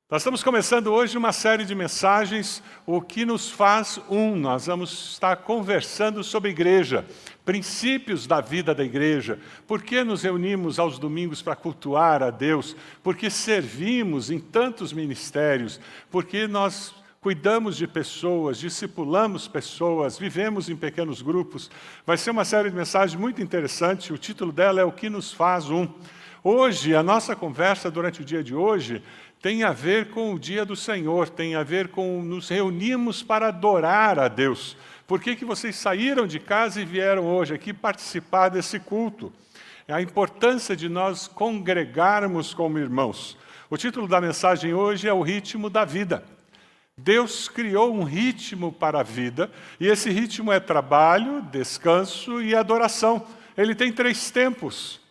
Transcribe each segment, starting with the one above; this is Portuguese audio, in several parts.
Nós estamos começando hoje uma série de mensagens, o que nos faz um. Nós vamos estar conversando sobre igreja, princípios da vida da igreja, por que nos reunimos aos domingos para cultuar a Deus, por que servimos em tantos ministérios, por que nós cuidamos de pessoas, discipulamos pessoas, vivemos em pequenos grupos. Vai ser uma série de mensagens muito interessante, o título dela é O que nos faz um. Hoje, a nossa conversa durante o dia de hoje tem a ver com o dia do Senhor, tem a ver com nos reunimos para adorar a Deus. Por que vocês saíram de casa e vieram hoje aqui participar desse culto? É a importância de nós congregarmos como irmãos. O título da mensagem hoje é o ritmo da vida. Deus criou um ritmo para a vida, e esse ritmo é trabalho, descanso e adoração. Ele tem 3 tempos.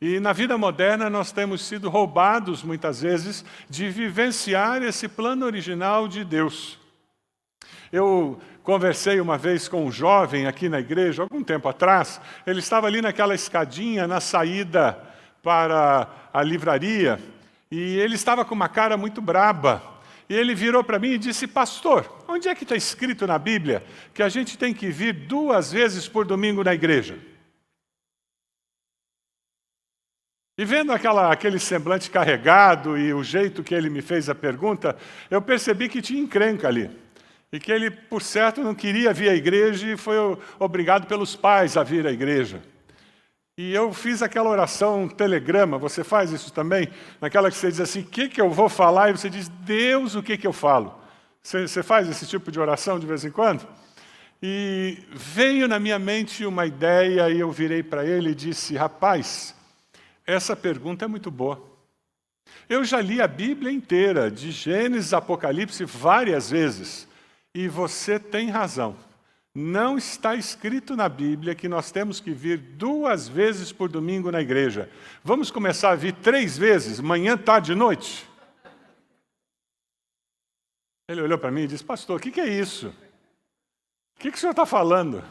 E na vida moderna nós temos sido roubados, muitas vezes, de vivenciar esse plano original de Deus. Eu conversei uma vez com um jovem aqui na igreja, algum tempo atrás. Ele estava ali naquela escadinha, na saída para a livraria, e ele estava com uma cara muito braba. E ele virou para mim e disse: pastor, onde é que está escrito na Bíblia que a gente tem que vir 2 vezes por domingo na igreja? E vendo aquele semblante carregado e o jeito que ele me fez a pergunta, eu percebi que tinha encrenca ali. E que ele, por certo, não queria vir à igreja e foi obrigado pelos pais a vir à igreja. E eu fiz aquela oração, um telegrama, você faz isso também? Naquela que você diz assim, o que eu vou falar? E você diz, Deus, o que eu falo? Você faz esse tipo de oração de vez em quando? E veio na minha mente uma ideia e eu virei para ele e disse, rapaz, essa pergunta é muito boa. Eu já li a Bíblia inteira, de Gênesis a Apocalipse, várias vezes. E você tem razão. Não está escrito na Bíblia que nós temos que vir 2 vezes por domingo na igreja. Vamos começar a vir 3 vezes, manhã, tarde e noite? Ele olhou para mim e disse, pastor, o que é isso? O que o senhor está falando?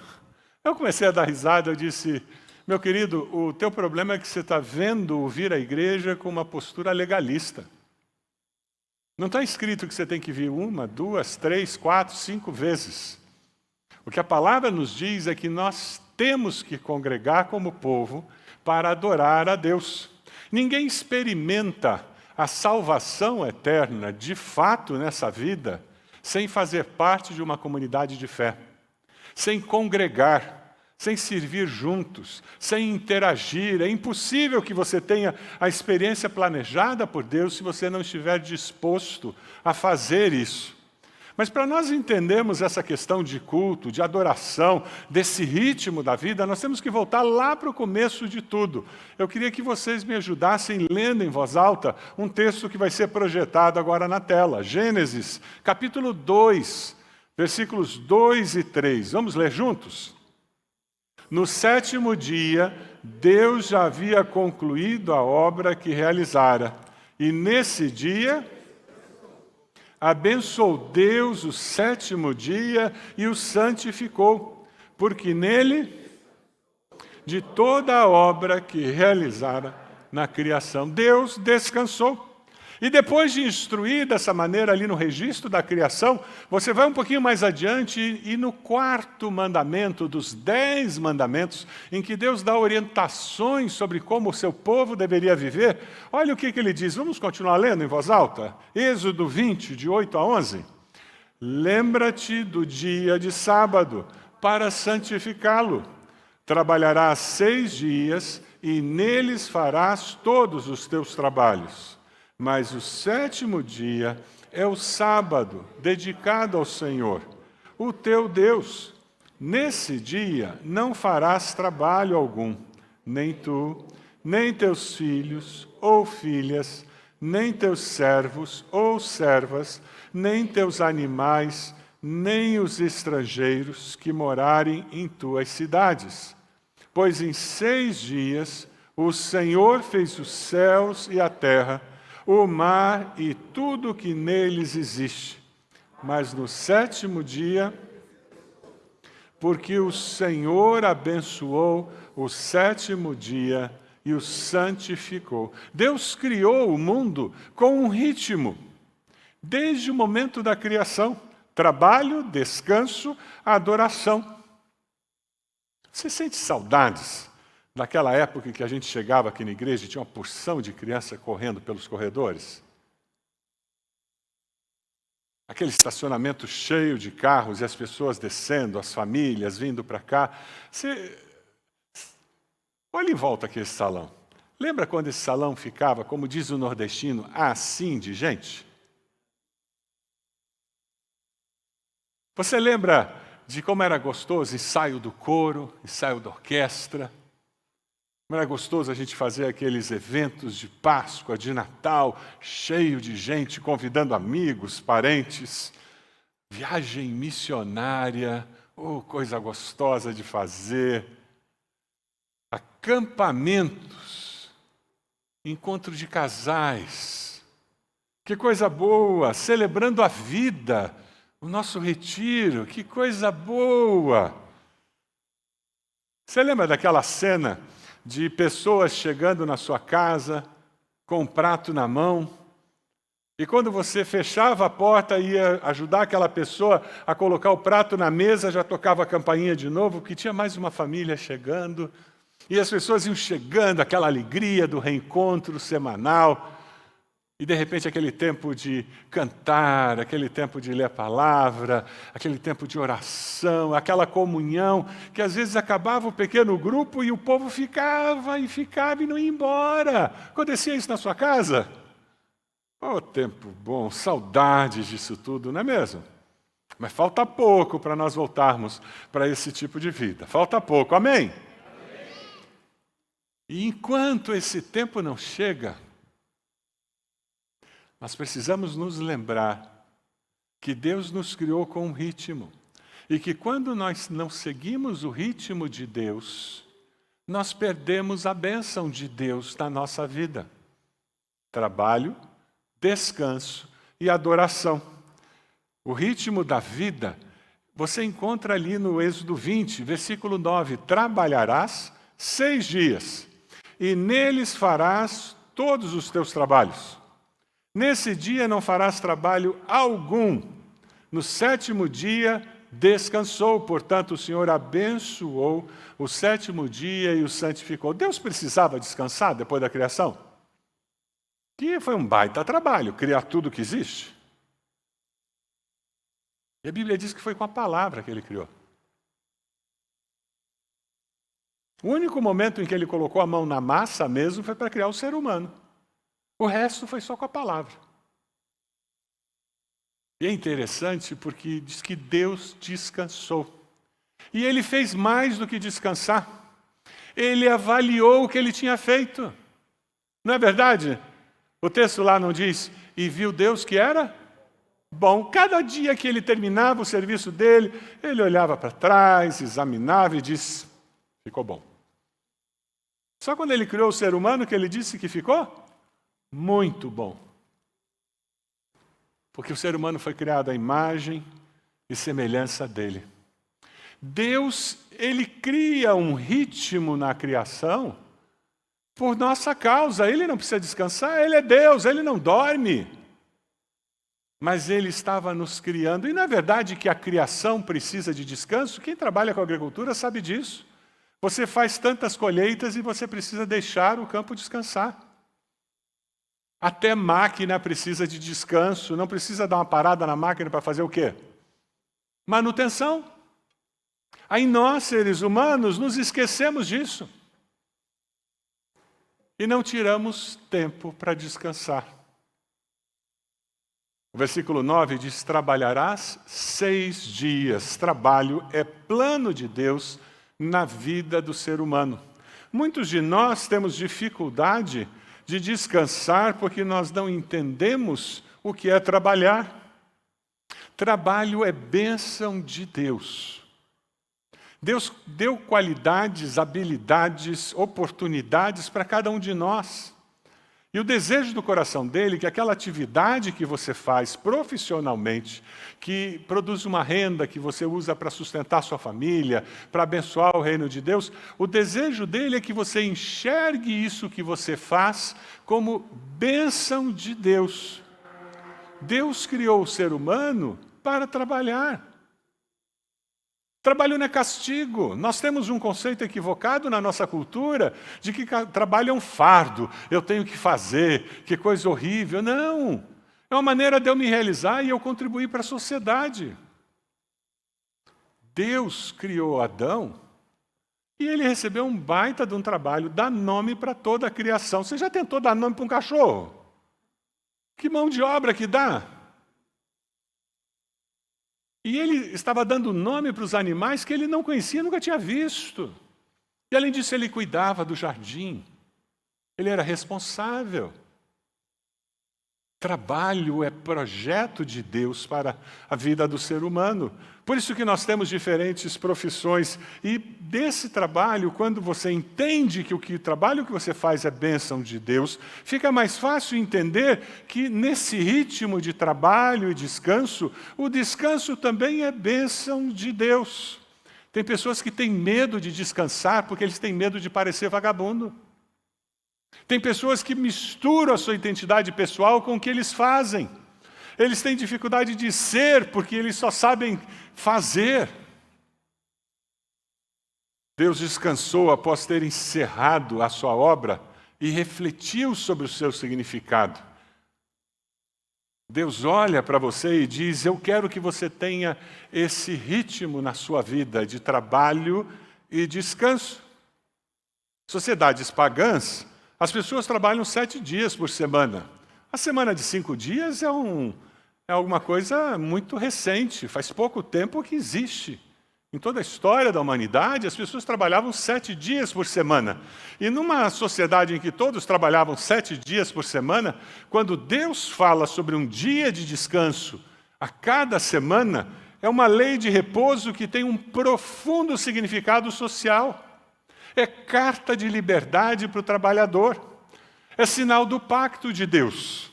Eu comecei a dar risada, eu disse, meu querido, o teu problema é que você está vendo vir à igreja com uma postura legalista. Não está escrito que você tem que vir 1, 2, 3, 4, 5 vezes. O que a palavra nos diz é que nós temos que congregar como povo para adorar a Deus. Ninguém experimenta a salvação eterna, de fato, nessa vida, sem fazer parte de uma comunidade de fé, sem congregar, sem servir juntos, sem interagir. É impossível que você tenha a experiência planejada por Deus se você não estiver disposto a fazer isso. Mas para nós entendermos essa questão de culto, de adoração, desse ritmo da vida, nós temos que voltar lá para o começo de tudo. Eu queria que vocês me ajudassem lendo em voz alta um texto que vai ser projetado agora na tela. Gênesis, capítulo 2, versículos 2 e 3. Vamos ler juntos? No 7º dia, Deus já havia concluído a obra que realizara. E nesse dia, abençoou Deus o 7º dia e o santificou, porque nele, de toda a obra que realizara na criação, Deus descansou. E depois de instruir dessa maneira ali no registro da criação, você vai um pouquinho mais adiante e no 4º mandamento dos 10 mandamentos, em que Deus dá orientações sobre como o seu povo deveria viver, olha o que ele diz. Vamos continuar lendo em voz alta? Êxodo 20, de 8 a 11. Lembra-te do dia de sábado, para santificá-lo. Trabalharás 6 dias e neles farás todos os teus trabalhos. Mas o 7º dia é o sábado, dedicado ao Senhor, o teu Deus. Nesse dia não farás trabalho algum, nem tu, nem teus filhos ou filhas, nem teus servos ou servas, nem teus animais, nem os estrangeiros que morarem em tuas cidades. Pois em 6 dias o Senhor fez os céus e a terra, o mar e tudo o que neles existe. Mas no 7º dia, porque o Senhor abençoou o 7º dia e o santificou. Deus criou o mundo com um ritmo. desde o momento da criação. Trabalho, descanso, adoração. Você sente saudades daquela época em que a gente chegava aqui na igreja e tinha uma porção de criança correndo pelos corredores? Aquele estacionamento cheio de carros e as pessoas descendo, as famílias vindo para cá. Olha em volta aqui esse salão. Lembra quando esse salão ficava, como diz o nordestino, assim de gente? Você lembra de como era gostoso o ensaio do coro, ensaio da orquestra? Como era gostoso a gente fazer aqueles eventos de Páscoa, de Natal, cheio de gente, convidando amigos, parentes. Viagem missionária, coisa gostosa de fazer. Acampamentos, encontro de casais. Que coisa boa, celebrando a vida, o nosso retiro, que coisa boa. Você lembra daquela cena de pessoas chegando na sua casa com um prato na mão, e quando você fechava a porta e ia ajudar aquela pessoa a colocar o prato na mesa, já tocava a campainha de novo, porque tinha mais uma família chegando, e as pessoas iam chegando, aquela alegria do reencontro semanal, e de repente aquele tempo de cantar, aquele tempo de ler a palavra, aquele tempo de oração, aquela comunhão, que às vezes acabava o pequeno grupo e o povo ficava e não ia embora. Acontecia isso na sua casa? Tempo bom, saudades disso tudo, não é mesmo? Mas falta pouco para nós voltarmos para esse tipo de vida. Falta pouco, amém? E enquanto esse tempo não chega, nós precisamos nos lembrar que Deus nos criou com um ritmo. E que quando nós não seguimos o ritmo de Deus, nós perdemos a bênção de Deus na nossa vida. Trabalho, descanso e adoração. O ritmo da vida, você encontra ali no Êxodo 20, versículo 9. Trabalharás 6 dias, e neles farás todos os teus trabalhos. Nesse dia não farás trabalho algum. No 7º dia descansou, portanto o Senhor abençoou o 7º dia e o santificou. Deus precisava descansar depois da criação? Que foi um baita trabalho, criar tudo que existe. E a Bíblia diz que foi com a palavra que ele criou. O único momento em que ele colocou a mão na massa mesmo foi para criar o ser humano. O resto foi só com a palavra. E é interessante porque diz que Deus descansou. E ele fez mais do que descansar. Ele avaliou o que ele tinha feito. Não é verdade? O texto lá não diz, e viu Deus que era bom. Cada dia que ele terminava o serviço dele, ele olhava para trás, examinava e disse, ficou bom. Só quando ele criou o ser humano que ele disse que ficou muito bom. Porque o ser humano foi criado à imagem e semelhança dele. Deus, ele cria um ritmo na criação por nossa causa. Ele não precisa descansar, ele é Deus, ele não dorme. Mas ele estava nos criando. E não é verdade que a criação precisa de descanso? Quem trabalha com agricultura sabe disso. Você faz tantas colheitas e você precisa deixar o campo descansar. Até máquina precisa de descanso, não precisa dar uma parada na máquina para fazer o quê? Manutenção. Aí nós, seres humanos, nos esquecemos disso. E não tiramos tempo para descansar. O versículo 9 diz, trabalharás 6 dias. Trabalho é plano de Deus na vida do ser humano. Muitos de nós temos dificuldade de descansar porque nós não entendemos o que é trabalhar. Trabalho é bênção de Deus. Deus deu qualidades, habilidades, oportunidades para cada um de nós. E o desejo do coração dele é que aquela atividade que você faz profissionalmente, que produz uma renda que você usa para sustentar sua família, para abençoar o reino de Deus, o desejo dele é que você enxergue isso que você faz como bênção de Deus. Deus criou o ser humano para trabalhar. Trabalho não é castigo. Nós temos um conceito equivocado na nossa cultura de que trabalho é um fardo, eu tenho que fazer, que coisa horrível. Não! É uma maneira de eu me realizar e eu contribuir para a sociedade. Deus criou Adão e ele recebeu um baita de um trabalho, dar nome para toda a criação. Você já tentou dar nome para um cachorro? Que mão de obra que dá? E ele estava dando nome para os animais que ele não conhecia, nunca tinha visto. E além disso, ele cuidava do jardim. Ele era responsável. Trabalho é projeto de Deus para a vida do ser humano. Por isso que nós temos diferentes profissões. E desse trabalho, quando você entende que o trabalho que você faz é bênção de Deus, fica mais fácil entender que nesse ritmo de trabalho e descanso, o descanso também é bênção de Deus. Tem pessoas que têm medo de descansar porque eles têm medo de parecer vagabundo. Tem pessoas que misturam a sua identidade pessoal com o que eles fazem. Eles têm dificuldade de ser porque eles só sabem fazer. Deus descansou após ter encerrado a sua obra e refletiu sobre o seu significado. Deus olha para você e diz: eu quero que você tenha esse ritmo na sua vida de trabalho e descanso. Sociedades pagãs, as pessoas trabalham 7 dias por semana. A semana de 5 dias é alguma coisa muito recente, faz pouco tempo que existe. Em toda a história da humanidade, as pessoas trabalhavam 7 dias por semana. E numa sociedade em que todos trabalhavam 7 dias por semana, quando Deus fala sobre um dia de descanso a cada semana, é uma lei de repouso que tem um profundo significado social. É carta de liberdade para o trabalhador. É sinal do pacto de Deus.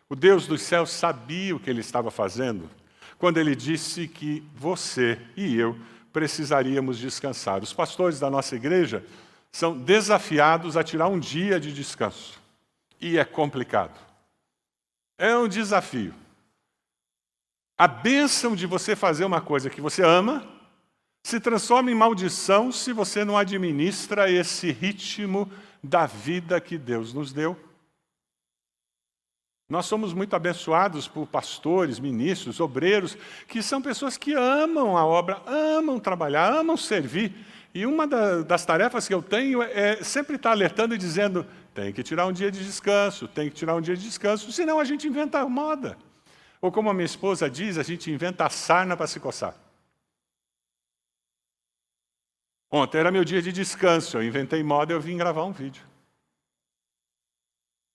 O Deus dos céus sabia o que ele estava fazendo quando ele disse que você e eu precisaríamos descansar. Os pastores da nossa igreja são desafiados a tirar um dia de descanso. E é complicado. É um desafio. A bênção de você fazer uma coisa que você ama se transforma em maldição se você não administra esse ritmo da vida que Deus nos deu. Nós somos muito abençoados por pastores, ministros, obreiros, que são pessoas que amam a obra, amam trabalhar, amam servir. E uma das tarefas que eu tenho é sempre estar alertando e dizendo: tem que tirar um dia de descanso, tem que tirar um dia de descanso, senão a gente inventa a moda. Ou como a minha esposa diz, a gente inventa a sarna para se coçar. Ontem era meu dia de descanso, eu inventei moda e eu vim gravar um vídeo.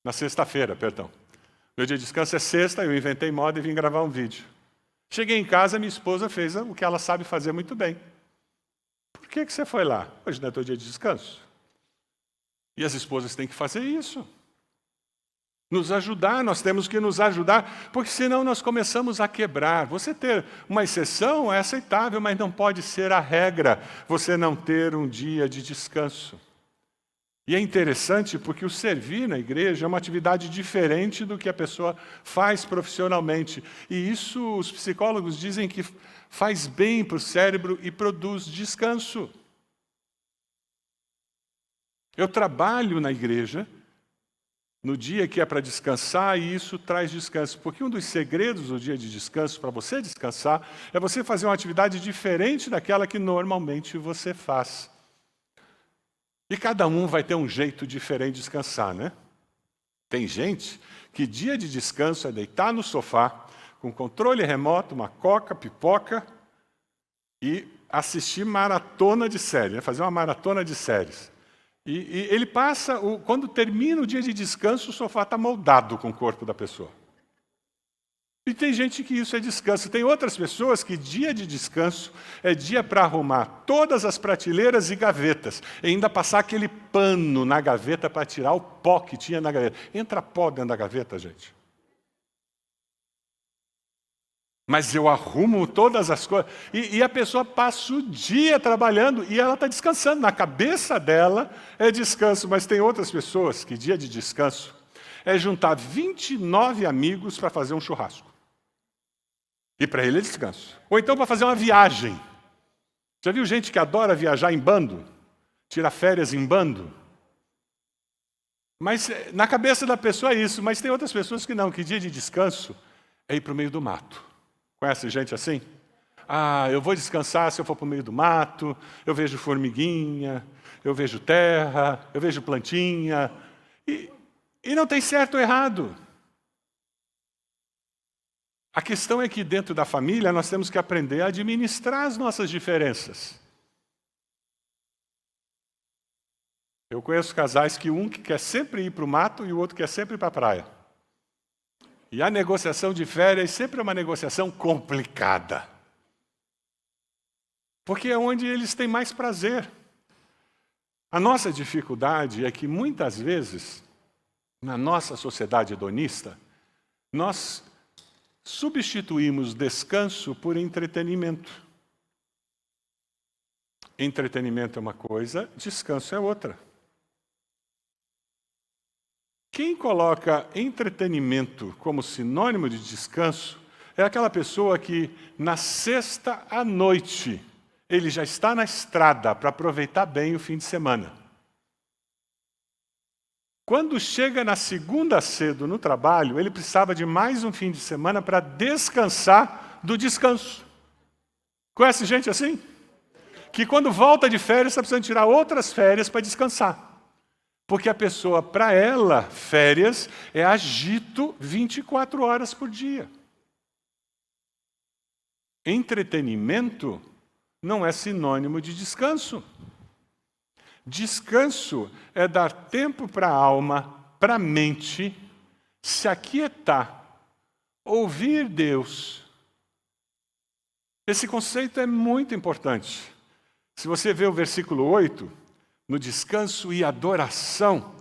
Na sexta-feira, perdão. Meu dia de descanso é sexta, eu inventei moda e vim gravar um vídeo. Cheguei em casa, minha esposa fez o que ela sabe fazer muito bem. Por que você foi lá? Hoje não é teu dia de descanso. E as esposas têm que fazer isso. Nos ajudar, nós temos que nos ajudar, porque senão nós começamos a quebrar. Você ter uma exceção é aceitável, mas não pode ser a regra, você não ter um dia de descanso. E é interessante porque o servir na igreja é uma atividade diferente do que a pessoa faz profissionalmente. E isso os psicólogos dizem que faz bem para o cérebro e produz descanso. Eu trabalho na igreja no dia que é para descansar, e isso traz descanso. Porque um dos segredos do dia de descanso, para você descansar, é você fazer uma atividade diferente daquela que normalmente você faz. E cada um vai ter um jeito diferente de descansar, né? Tem gente que dia de descanso é deitar no sofá, com controle remoto, uma coca, pipoca, e assistir maratona de séries, né? Fazer uma maratona de séries. E ele passa, quando termina o dia de descanso, o sofá está moldado com o corpo da pessoa. E tem gente que isso é descanso. Tem outras pessoas que dia de descanso é dia para arrumar todas as prateleiras e gavetas. E ainda passar aquele pano na gaveta para tirar o pó que tinha na gaveta. Entra pó dentro da gaveta, gente. Mas eu arrumo todas as coisas. E a pessoa passa o dia trabalhando e ela está descansando. Na cabeça dela é descanso, mas tem outras pessoas que dia de descanso é juntar 29 amigos para fazer um churrasco. E para ele é descanso. Ou então para fazer uma viagem. Já viu gente que adora viajar em bando? Tira férias em bando? Mas na cabeça da pessoa é isso, mas tem outras pessoas que não, que dia de descanso é ir para o meio do mato. Conhece gente assim? Ah, eu vou descansar se eu for para o meio do mato, eu vejo formiguinha, eu vejo terra, eu vejo plantinha. E não tem certo ou errado. A questão é que dentro da família nós temos que aprender a administrar as nossas diferenças. Eu conheço casais que um que quer sempre ir para o mato e o outro quer sempre ir para a praia. E a negociação de férias sempre é uma negociação complicada. Porque é onde eles têm mais prazer. A nossa dificuldade é que muitas vezes, na nossa sociedade hedonista, nós substituímos descanso por entretenimento. Entretenimento é uma coisa, descanso é outra. Quem coloca entretenimento como sinônimo de descanso é aquela pessoa que, na sexta à noite, ele já está na estrada para aproveitar bem o fim de semana. Quando chega na segunda cedo no trabalho, ele precisava de mais um fim de semana para descansar do descanso. Conhece gente assim? Que quando volta de férias está precisando tirar outras férias para descansar. Porque a pessoa, para ela, férias é agito 24 horas por dia. Entretenimento não é sinônimo de descanso. Descanso é dar tempo para a alma, para a mente, se aquietar, ouvir Deus. Esse conceito é muito importante. Se você vê o versículo 8, no descanso e adoração,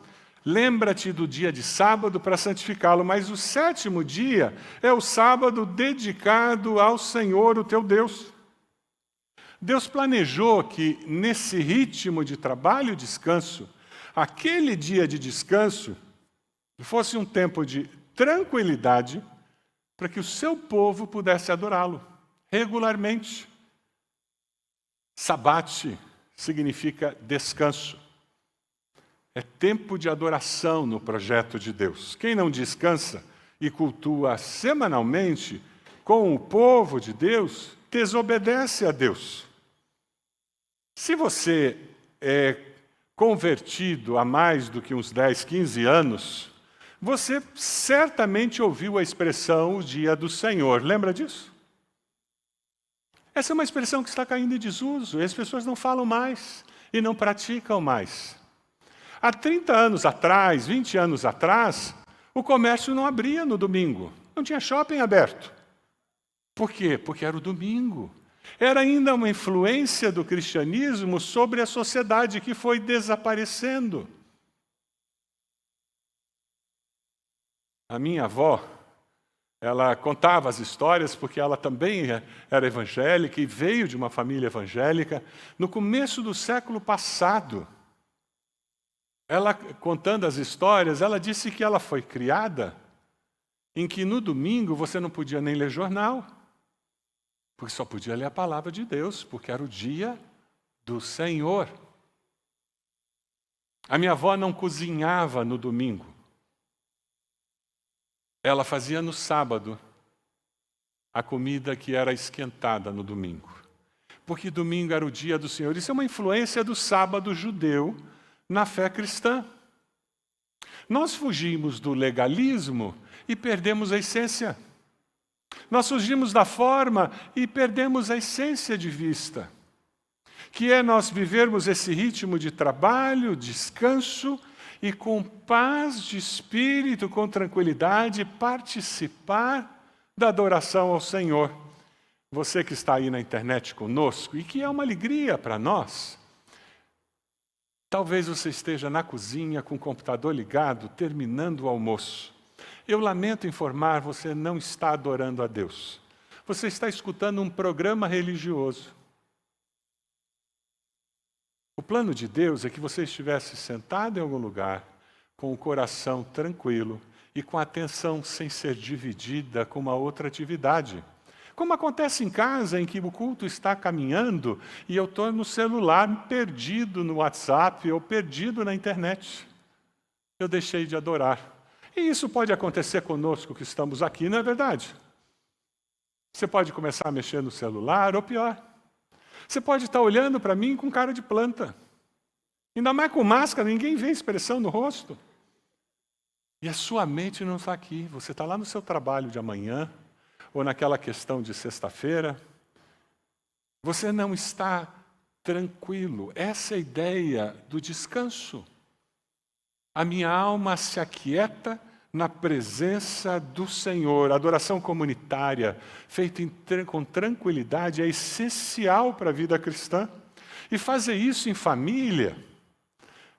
lembra-te do dia de sábado para santificá-lo, mas o sétimo dia é o sábado dedicado ao Senhor, o teu Deus. Deus planejou que, nesse ritmo de trabalho e descanso, aquele dia de descanso fosse um tempo de tranquilidade para que o seu povo pudesse adorá-lo regularmente. Sabate significa descanso. É tempo de adoração no projeto de Deus. Quem não descansa e cultua semanalmente com o povo de Deus, desobedece a Deus. Se você é convertido há mais do que uns 10, 15 anos, você certamente ouviu a expressão o dia do Senhor. Lembra disso? Essa é uma expressão que está caindo em desuso, e as pessoas não falam mais e não praticam mais. Há 30 anos atrás, 20 anos atrás, o comércio não abria no domingo, não tinha shopping aberto. Por quê? Porque era o domingo. Era ainda uma influência do cristianismo sobre a sociedade que foi desaparecendo. A minha avó, ela contava as histórias porque ela também era evangélica e veio de uma família evangélica. No começo do século passado, ela contando as histórias, ela disse que ela foi criada em que no domingo você não podia nem ler jornal, porque só podia ler a palavra de Deus, porque era o dia do Senhor. A minha avó não cozinhava no domingo. Ela fazia no sábado a comida que era esquentada no domingo. Porque domingo era o dia do Senhor. Isso é uma influência do sábado judeu na fé cristã. Nós fugimos do legalismo e perdemos a essência. Nós fugimos da forma e perdemos a essência de vista. Que é nós vivermos esse ritmo de trabalho, descanso e com paz de espírito, com tranquilidade, participar da adoração ao Senhor. Você que está aí na internet conosco, e que é uma alegria para nós, talvez você esteja na cozinha com o computador ligado, terminando o almoço. Eu lamento informar, você não está adorando a Deus. Você está escutando um programa religioso. O plano de Deus é que você estivesse sentado em algum lugar, com o coração tranquilo e com a atenção sem ser dividida com uma outra atividade. Como acontece em casa, em que o culto está caminhando e eu estou no celular perdido no WhatsApp ou perdido na internet. Eu deixei de adorar. E isso pode acontecer conosco que estamos aqui, não é verdade? Você pode começar a mexer no celular, ou pior. Você pode estar olhando para mim com cara de planta. Ainda mais com máscara, ninguém vê expressão no rosto. E a sua mente não está aqui. Você está lá no seu trabalho de amanhã, ou naquela questão de sexta-feira. Você não está tranquilo. Essa é a ideia do descanso. A minha alma se aquieta na presença do Senhor. A adoração comunitária, feita com tranquilidade, é essencial para a vida cristã. E fazer isso em família,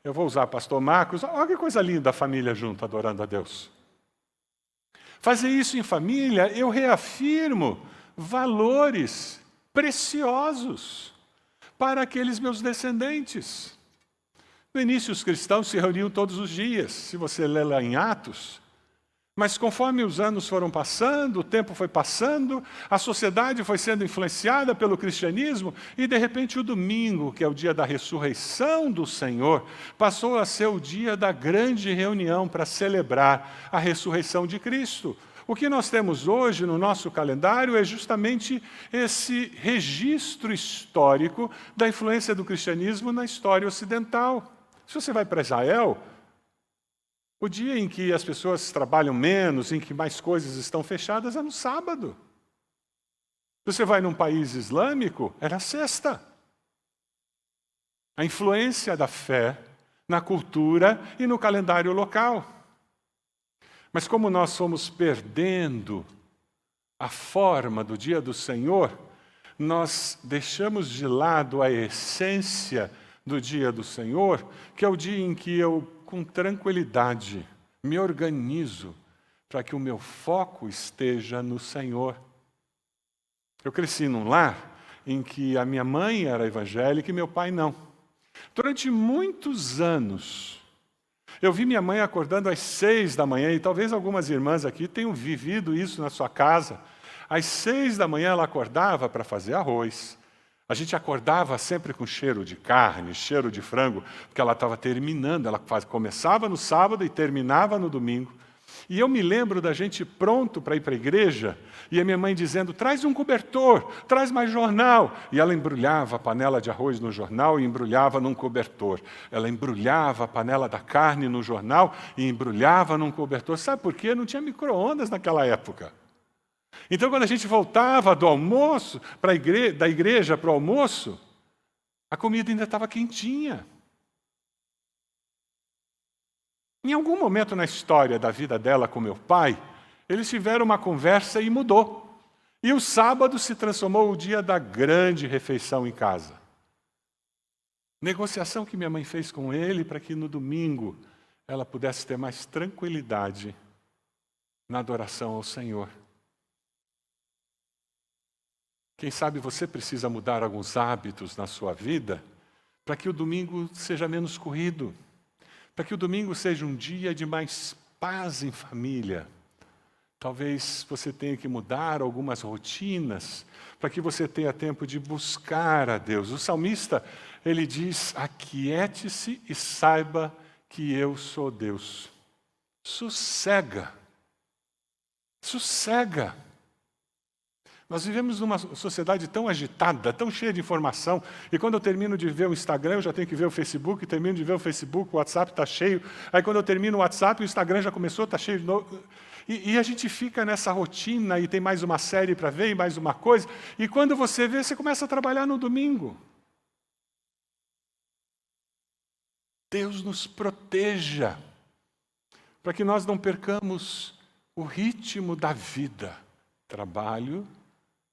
eu vou usar pastor Marcos, olha que coisa linda a família junto, adorando a Deus. Fazer isso em família, eu reafirmo valores preciosos para aqueles meus descendentes. No início, os cristãos se reuniam todos os dias, se você ler lá em Atos. Mas conforme os anos foram passando, o tempo foi passando, a sociedade foi sendo influenciada pelo cristianismo e, de repente, o domingo, que é o dia da ressurreição do Senhor, passou a ser o dia da grande reunião para celebrar a ressurreição de Cristo. O que nós temos hoje no nosso calendário é justamente esse registro histórico da influência do cristianismo na história ocidental. Se você vai para Israel, o dia em que as pessoas trabalham menos, em que mais coisas estão fechadas, é no sábado. Se você vai num país islâmico, é na sexta. A influência da fé na cultura e no calendário local. Mas como nós fomos perdendo a forma do dia do Senhor, nós deixamos de lado a essência do dia do Senhor, que é o dia em que eu, com tranquilidade, me organizo para que o meu foco esteja no Senhor. Eu cresci num lar em que a minha mãe era evangélica e meu pai não. Durante muitos anos, eu vi minha mãe acordando às 6 da manhã, e talvez algumas irmãs aqui tenham vivido isso na sua casa. Às 6 da manhã ela acordava para fazer arroz. A gente acordava sempre com cheiro de carne, cheiro de frango, porque ela estava terminando, começava no sábado e terminava no domingo. E eu me lembro da gente pronto para ir para a igreja, e a minha mãe dizendo, traz um cobertor, traz mais jornal. E ela embrulhava a panela de arroz no jornal e embrulhava num cobertor. Ela embrulhava a panela da carne no jornal e embrulhava num cobertor. Sabe por quê? Não tinha micro-ondas naquela época. Então, quando a gente voltava do almoço, da igreja para o almoço, a comida ainda estava quentinha. Em algum momento na história da vida dela com meu pai, eles tiveram uma conversa e mudou. E o sábado se transformou o dia da grande refeição em casa. Negociação que minha mãe fez com ele para que no domingo ela pudesse ter mais tranquilidade na adoração ao Senhor. Quem sabe você precisa mudar alguns hábitos na sua vida para que o domingo seja menos corrido, para que o domingo seja um dia de mais paz em família. Talvez você tenha que mudar algumas rotinas para que você tenha tempo de buscar a Deus. O salmista, ele diz, aquiete-se e saiba que eu sou Deus. Sossega. Sossega. Nós vivemos numa sociedade tão agitada, tão cheia de informação, e quando eu termino de ver o Instagram, eu já tenho que ver o Facebook, termino de ver o Facebook, o WhatsApp está cheio, aí quando eu termino o WhatsApp, o Instagram já começou, está cheio de novo. E a gente fica nessa rotina, e tem mais uma série para ver, e mais uma coisa, e quando você vê, você começa a trabalhar no domingo. Deus nos proteja, para que nós não percamos o ritmo da vida, trabalho,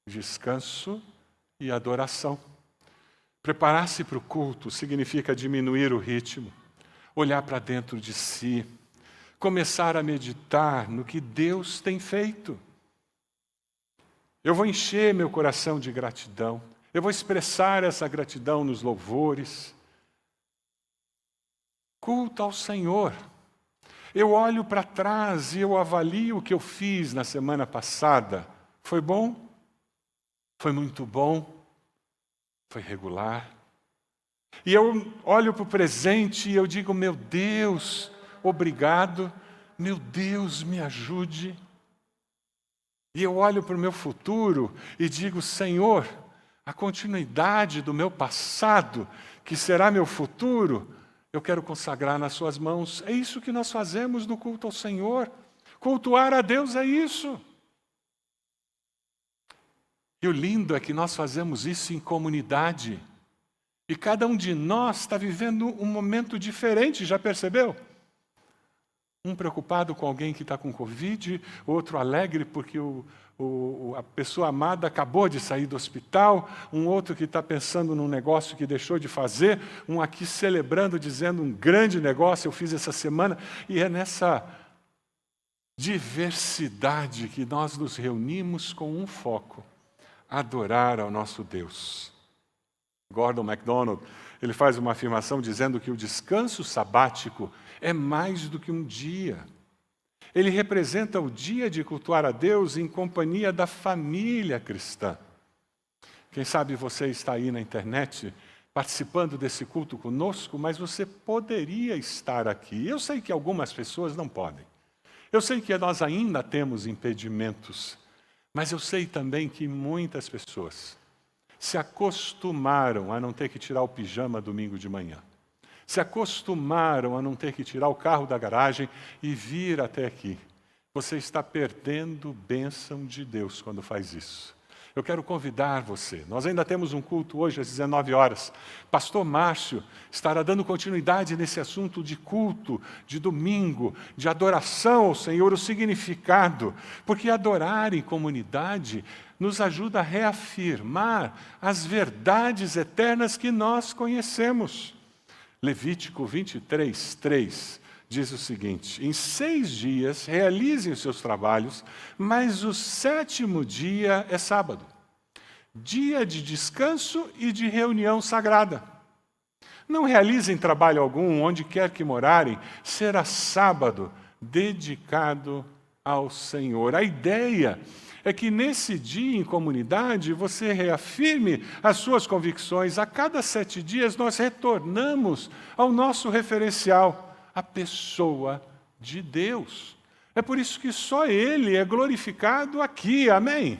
descanso e adoração. Preparar-se para o culto significa diminuir o ritmo, olhar para dentro de si, começar a meditar no que Deus tem feito. Eu vou encher meu coração de gratidão, eu vou expressar essa gratidão nos louvores. Culto ao Senhor. Eu olho para trás e eu avalio o que eu fiz na semana passada. Foi bom? Foi muito bom? Foi regular? E eu olho para o presente e eu digo, meu Deus, obrigado, meu Deus, me ajude. E eu olho para o meu futuro e digo, Senhor, a continuidade do meu passado, que será meu futuro, eu quero consagrar nas suas mãos. É isso que nós fazemos no culto ao Senhor. Cultuar a Deus é isso. E o lindo é que nós fazemos isso em comunidade. E cada um de nós está vivendo um momento diferente, já percebeu? Um preocupado com alguém que está com Covid, outro alegre porque a pessoa amada acabou de sair do hospital, um outro que está pensando num negócio que deixou de fazer, um aqui celebrando, dizendo um grande negócio eu fiz essa semana. E é nessa diversidade que nós nos reunimos com um foco: adorar ao nosso Deus. Gordon MacDonald, ele faz uma afirmação dizendo que o descanso sabático é mais do que um dia. Ele representa o dia de cultuar a Deus em companhia da família cristã. Quem sabe você está aí na internet participando desse culto conosco, mas você poderia estar aqui. Eu sei que algumas pessoas não podem. Eu sei que nós ainda temos impedimentos, mas eu sei também que muitas pessoas se acostumaram a não ter que tirar o pijama domingo de manhã. Se acostumaram a não ter que tirar o carro da garagem e vir até aqui. Você está perdendo bênção de Deus quando faz isso. Eu quero convidar você. Nós ainda temos um culto hoje às 19 horas. Pastor Márcio estará dando continuidade nesse assunto de culto, de domingo, de adoração ao Senhor, o significado. Porque adorar em comunidade nos ajuda a reafirmar as verdades eternas que nós conhecemos. Levítico 23, 3 diz o seguinte: em 6 dias realizem os seus trabalhos, mas o 7º dia é sábado, dia de descanso e de reunião sagrada. Não realizem trabalho algum, onde quer que morarem, será sábado dedicado ao Senhor. A ideia é que nesse dia em comunidade você reafirme as suas convicções. A cada 7 dias nós retornamos ao nosso referencial, a pessoa de Deus. É por isso que só Ele é glorificado aqui, amém?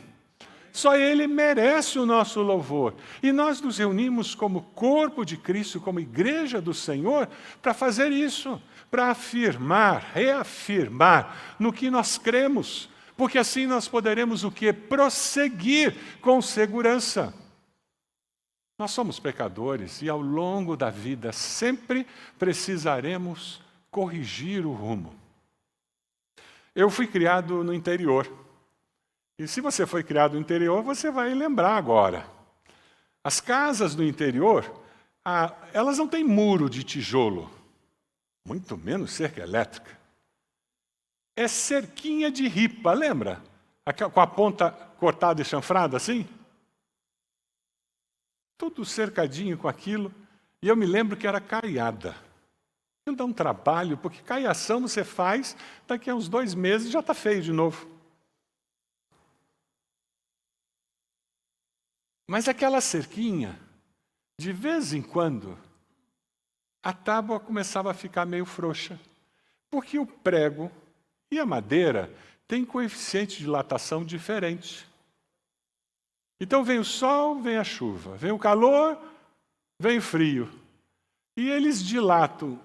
Só Ele merece o nosso louvor. E nós nos reunimos como corpo de Cristo, como igreja do Senhor, para fazer isso, para afirmar, reafirmar no que nós cremos. Porque assim nós poderemos o quê? Prosseguir com segurança. Nós somos pecadores e ao longo da vida sempre precisaremos corrigir o rumo. Eu fui criado no interior. E se você foi criado no interior, você vai lembrar agora. As casas no interior, elas não têm muro de tijolo, muito menos cerca elétrica. É cerquinha de ripa, lembra? Com a ponta cortada e chanfrada assim? Tudo cercadinho com aquilo. E eu me lembro que era caiada. Não dá um trabalho, porque caiação você faz, daqui a uns 2 meses já está feio de novo. Mas aquela cerquinha, de vez em quando, a tábua começava a ficar meio frouxa. Porque o prego e a madeira têm coeficiente de dilatação diferente. Então vem o sol, vem a chuva, vem o calor, vem o frio. E eles dilatam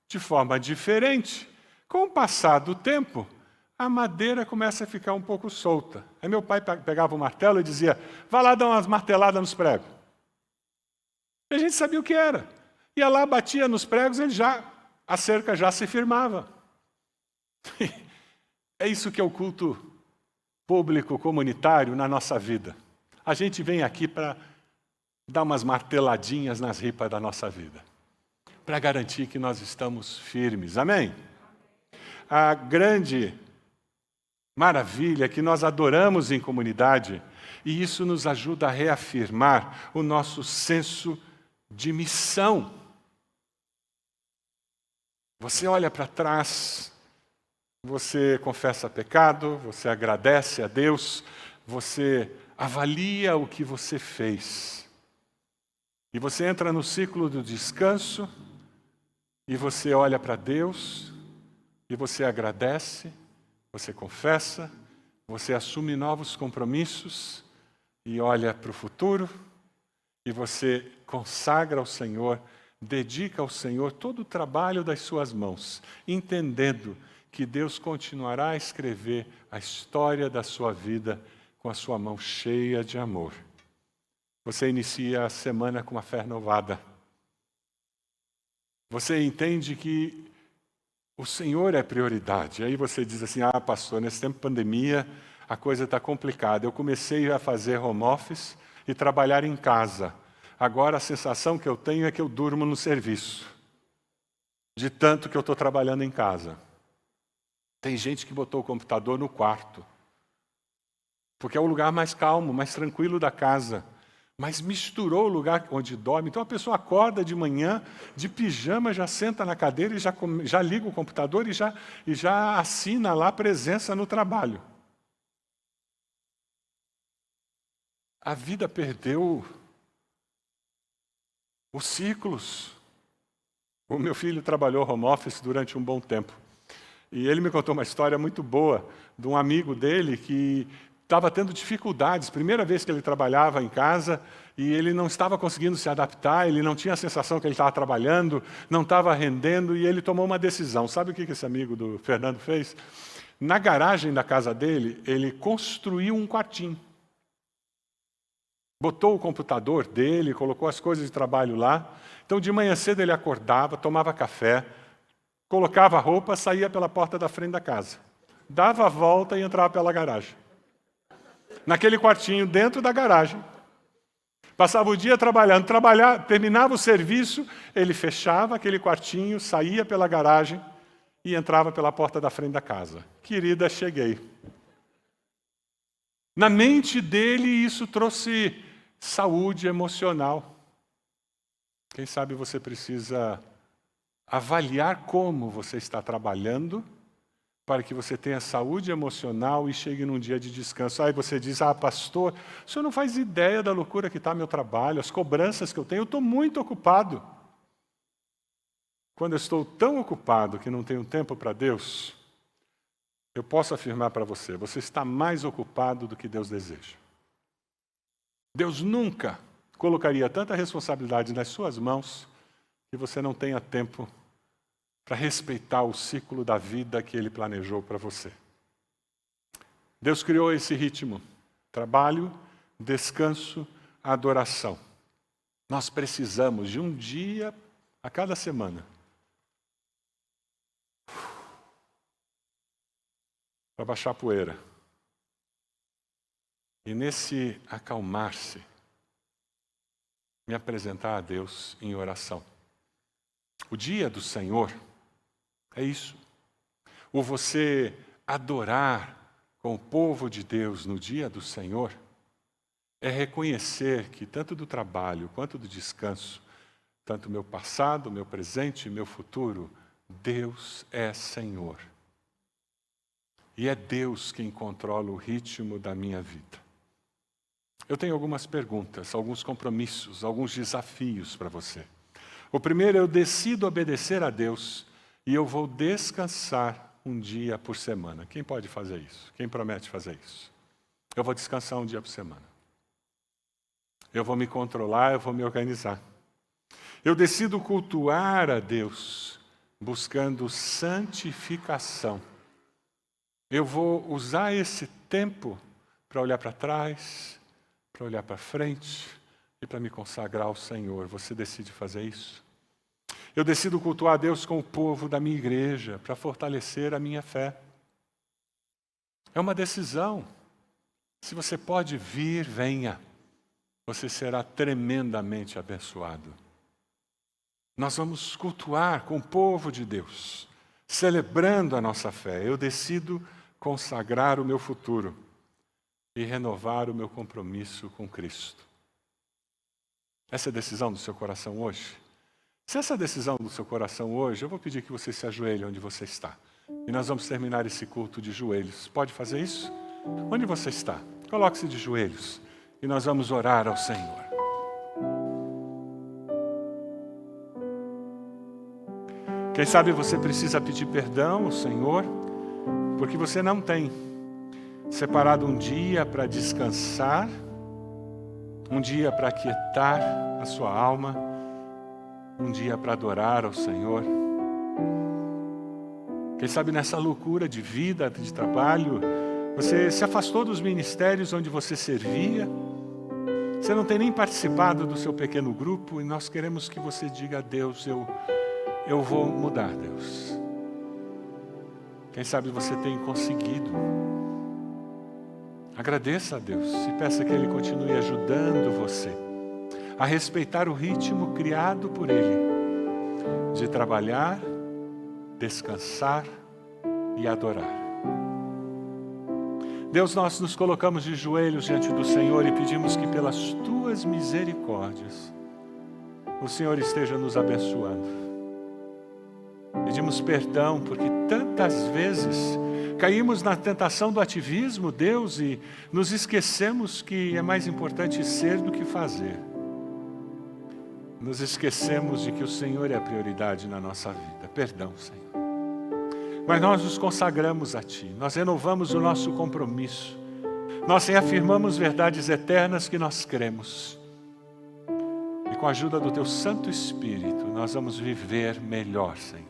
de forma diferente. Com o passar do tempo, a madeira começa a ficar um pouco solta. Aí meu pai pegava o martelo e dizia, vai lá dar umas marteladas nos pregos. E a gente sabia o que era. Ia lá, batia nos pregos, a cerca já se firmava. É isso que é o culto público, comunitário na nossa vida. A gente vem aqui para dar umas marteladinhas nas ripas da nossa vida, para garantir que nós estamos firmes. Amém? A grande maravilha é que nós adoramos em comunidade e isso nos ajuda a reafirmar o nosso senso de missão. Você olha para trás, você confessa pecado, você agradece a Deus, você avalia o que você fez. E você entra no ciclo do descanso, e você olha para Deus, e você agradece, você confessa, você assume novos compromissos, e olha para o futuro, e você consagra ao Senhor, dedica ao Senhor todo o trabalho das suas mãos, entendendo que Deus continuará a escrever a história da sua vida com a sua mão cheia de amor. Você inicia a semana com uma fé renovada. Você entende que o Senhor é prioridade. Aí você diz assim, pastor, nesse tempo de pandemia, a coisa está complicada. Eu comecei a fazer home office e trabalhar em casa. Agora a sensação que eu tenho é que eu durmo no serviço, de tanto que eu estou trabalhando em casa. Tem gente que botou o computador no quarto, porque é o lugar mais calmo, mais tranquilo da casa, mas misturou o lugar onde dorme. Então a pessoa acorda de manhã, de pijama, já senta na cadeira e já liga o computador e já assina lá a presença no trabalho. A vida perdeu os ciclos. O meu filho trabalhou home office durante um bom tempo. E ele me contou uma história muito boa de um amigo dele que estava tendo dificuldades. Primeira vez que ele trabalhava em casa e ele não estava conseguindo se adaptar, ele não tinha a sensação que ele estava trabalhando, não estava rendendo e ele tomou uma decisão. Sabe o que esse amigo do Fernando fez? Na garagem da casa dele, ele construiu um quartinho. Botou o computador dele, colocou as coisas de trabalho lá. Então, de manhã cedo ele acordava, tomava café, colocava a roupa, saía pela porta da frente da casa. Dava a volta e entrava pela garagem. Naquele quartinho, dentro da garagem. Passava o dia trabalhando, terminava o serviço, ele fechava aquele quartinho, saía pela garagem e entrava pela porta da frente da casa. Querida, cheguei. Na mente dele, isso trouxe saúde emocional. Quem sabe você precisa avaliar como você está trabalhando para que você tenha saúde emocional e chegue num dia de descanso. Aí você diz, pastor, o senhor não faz ideia da loucura que está meu trabalho, as cobranças que eu tenho, eu estou muito ocupado. Quando eu estou tão ocupado que não tenho tempo para Deus, eu posso afirmar para você, você está mais ocupado do que Deus deseja. Deus nunca colocaria tanta responsabilidade nas suas mãos que você não tenha tempo para respeitar o ciclo da vida que Ele planejou para você. Deus criou esse ritmo: trabalho, descanso, adoração. Nós precisamos de um dia a cada semana para baixar a poeira. E nesse acalmar-se, me apresentar a Deus em oração. O dia do Senhor é isso. O você adorar com o povo de Deus no dia do Senhor é reconhecer que tanto do trabalho quanto do descanso, tanto meu passado, meu presente e meu futuro, Deus é Senhor. E é Deus quem controla o ritmo da minha vida. Eu tenho algumas perguntas, alguns compromissos, alguns desafios para você. O primeiro, eu decido obedecer a Deus e eu vou descansar um dia por semana. Quem pode fazer isso? Quem promete fazer isso? Eu vou descansar um dia por semana. Eu vou me controlar, eu vou me organizar. Eu decido cultuar a Deus, buscando santificação. Eu vou usar esse tempo para olhar para trás, para olhar para frente e para me consagrar ao Senhor. Você decide fazer isso? Eu decido cultuar a Deus com o povo da minha igreja, para fortalecer a minha fé. É uma decisão. Se você pode vir, venha. Você será tremendamente abençoado. Nós vamos cultuar com o povo de Deus, celebrando a nossa fé. Eu decido consagrar o meu futuro e renovar o meu compromisso com Cristo. Essa é a decisão do seu coração hoje? Se essa é a decisão do seu coração hoje, eu vou pedir que você se ajoelhe onde você está. E nós vamos terminar esse culto de joelhos. Pode fazer isso? Onde você está? Coloque-se de joelhos e nós vamos orar ao Senhor. Quem sabe você precisa pedir perdão ao Senhor, porque você não tem separado um dia para descansar, um dia para aquietar a sua alma, um dia para adorar ao Senhor. Quem sabe nessa loucura de vida, de trabalho, você se afastou dos ministérios onde você servia, você não tem nem participado do seu pequeno grupo, e nós queremos que você diga a Deus, eu vou mudar, Deus. Quem sabe você tem conseguido. Agradeça a Deus e peça que Ele continue ajudando você a respeitar o ritmo criado por Ele, de trabalhar, descansar e adorar. Deus, nós nos colocamos de joelhos diante do Senhor e pedimos que pelas Tuas misericórdias o Senhor esteja nos abençoando. Pedimos perdão porque tantas vezes caímos na tentação do ativismo, Deus, e nos esquecemos que é mais importante ser do que fazer. Nos esquecemos de que o Senhor é a prioridade na nossa vida. Perdão, Senhor. Mas nós nos consagramos a Ti, nós renovamos o nosso compromisso, nós reafirmamos verdades eternas que nós cremos. E com a ajuda do Teu Santo Espírito, nós vamos viver melhor, Senhor.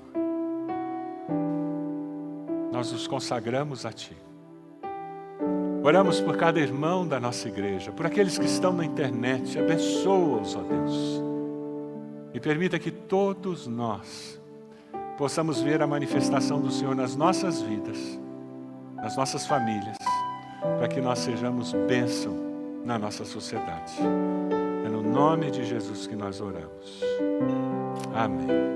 Nós nos consagramos a Ti. Oramos por cada irmão da nossa igreja, por aqueles que estão na internet. Abençoa-os, ó Deus. E permita que todos nós possamos ver a manifestação do Senhor nas nossas vidas, nas nossas famílias, para que nós sejamos bênção na nossa sociedade. É no nome de Jesus que nós oramos. Amém.